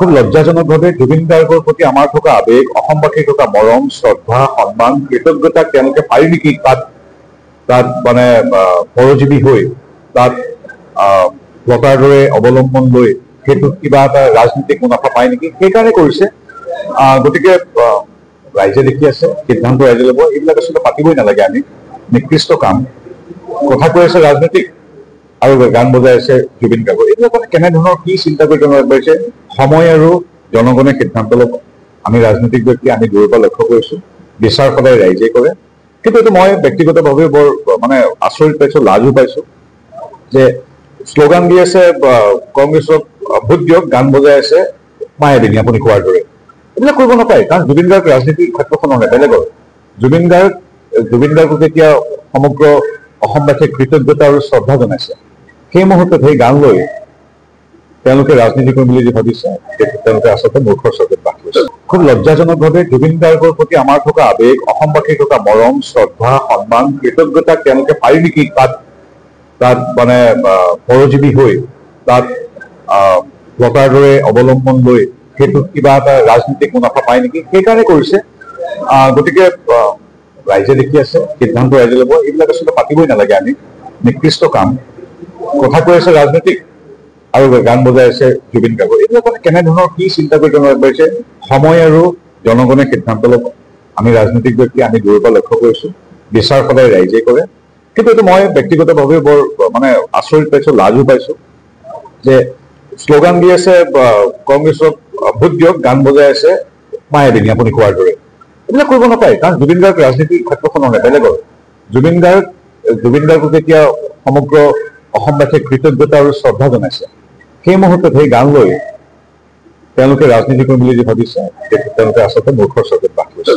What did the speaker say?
খুব লজ্জাজনকভাৱে জুবিন গাৰ্গৰ প্ৰতি আমাৰ থকা আবেগ, অসমবাসীৰ থকা মৰম, শ্ৰদ্ধা, সন্মান, কৃতজ্ঞতাক তেওঁলোকে পাৰি নেকি তাত মানে পৰজীৱী হৈ তাত লতাৰ দৰে অৱলম্বন লৈ সেইটোত কিবা এটা ৰাজনীতিক মুনাফা পায় নেকি, সেইকাৰণে কৰিছে। গতিকে ৰাইজে দেখি আছে, সিদ্ধান্ত ৰাইজে ল'ব। এইবিলাক আচলতে পাতিবই নালাগে, আমি নিকৃষ্ট কাম। কথা কৈ আছে ৰাজনীতিক আৰু গান বজাই আছে জুবিন গাৰ্গৰ। এইবিলাক মানে কেনেধৰণৰ কি চিন্তা কৰি তেওঁ আগবাঢ়িছে, সময় আৰু জনগণে সিদ্ধান্ত ল'ব। আমি ৰাজনীতিক ব্যক্তি, আমি দূৰৰ পৰা লক্ষ্য কৰিছো, বিচাৰ সদায় ৰাইজে কৰে। কিন্তু এইটো মই ব্যক্তিগতভাৱে বৰ মানে আচৰিত পাইছো, লাজো পাইছো যে শ্লোগান দি আছে কংগ্ৰেছক ভোট দিয়ক, গান বজাই আছে মায়াবিনী আপুনি কোৱাৰ দৰে। এইবিলাক কৰিব নাপায়, কাৰণ জুবিন গাৰ্গ ৰাজনীতিৰ ক্ষেত্ৰখনৰ নহয়, বেলেগৰ। জুবিন গাৰ্গক এতিয়া সমগ্ৰ অসমবাসীয়ে কৃতজ্ঞতা আৰু শ্ৰদ্ধা জনাইছে। সেই মুহূৰ্তত সেই গান লৈ তেওঁলোকে ৰাজনীতি কৰিম বুলি যি ভাবিছে, তেওঁলোকে আচলতে মূৰ্খৰ চকুত বাস কৰিছে। খুব লজ্জাজনকভাৱে জুবিন গাৰ্গৰ প্ৰতি আমাৰ থকা আবেগ, অসমবাসীৰ থকা মৰম, শ্ৰদ্ধা, সন্মান, কৃতজ্ঞতাক তেওঁলোকে পাৰি নেকি তাত মানে পৰজীৱী হৈ তাত লতাৰ দৰে অৱলম্বন লৈ সেইটোত কিবা এটা ৰাজনীতিক মুনাফা পায় নেকি, সেইকাৰণে কৰিছে। গতিকে ৰাইজে দেখি আছে, সিদ্ধান্ত ৰাইজে ল'ব। এইবিলাক আচলতে পাতিবই নালাগে, আমি নিকৃষ্ট কাম। কথা কৈ আছে ৰাজনীতিক আৰু গান বজাই আছে জুবিন গাৰ্গৰ। এইবিলাক মানে কেনেধৰণৰ কি চিন্তা কৰি তেওঁ আগবাঢ়িছে, সময় আৰু জনগণে সিদ্ধান্ত ল'ব। আমি ৰাজনীতিক ব্যক্তি, আমি দূৰৰ পৰা লক্ষ্য কৰিছো, বিচাৰ সদায় ৰাইজে কৰে। কিন্তু এইটো মই ব্যক্তিগতভাৱে বৰ মানে আচৰিত পাইছো, লাজো পাইছো যে শ্লোগান দি আছে কংগ্ৰেছক ভোট দিয়ক, গান বজাই আছে মায়াবিনী আপুনি কোৱাৰ দৰে। এইবিলাক কৰিব নাপায়, কাৰণ জুবিন গাৰ্গ ৰাজনীতিৰ ক্ষেত্ৰখনৰ নহয়, বেলেগৰ। জুবিন গাৰ্গক এতিয়া সমগ্ৰ অসমবাসীয়ে কৃতজ্ঞতা আৰু শ্ৰদ্ধা জনাইছে। সেই মুহূৰ্তত সেই গান লৈ তেওঁলোকে ৰাজনীতি কৰিম বুলি যি ভাবিছে, তেওঁলোকে আচলতে মূৰ্খৰ চকুত বাস কৰিছে।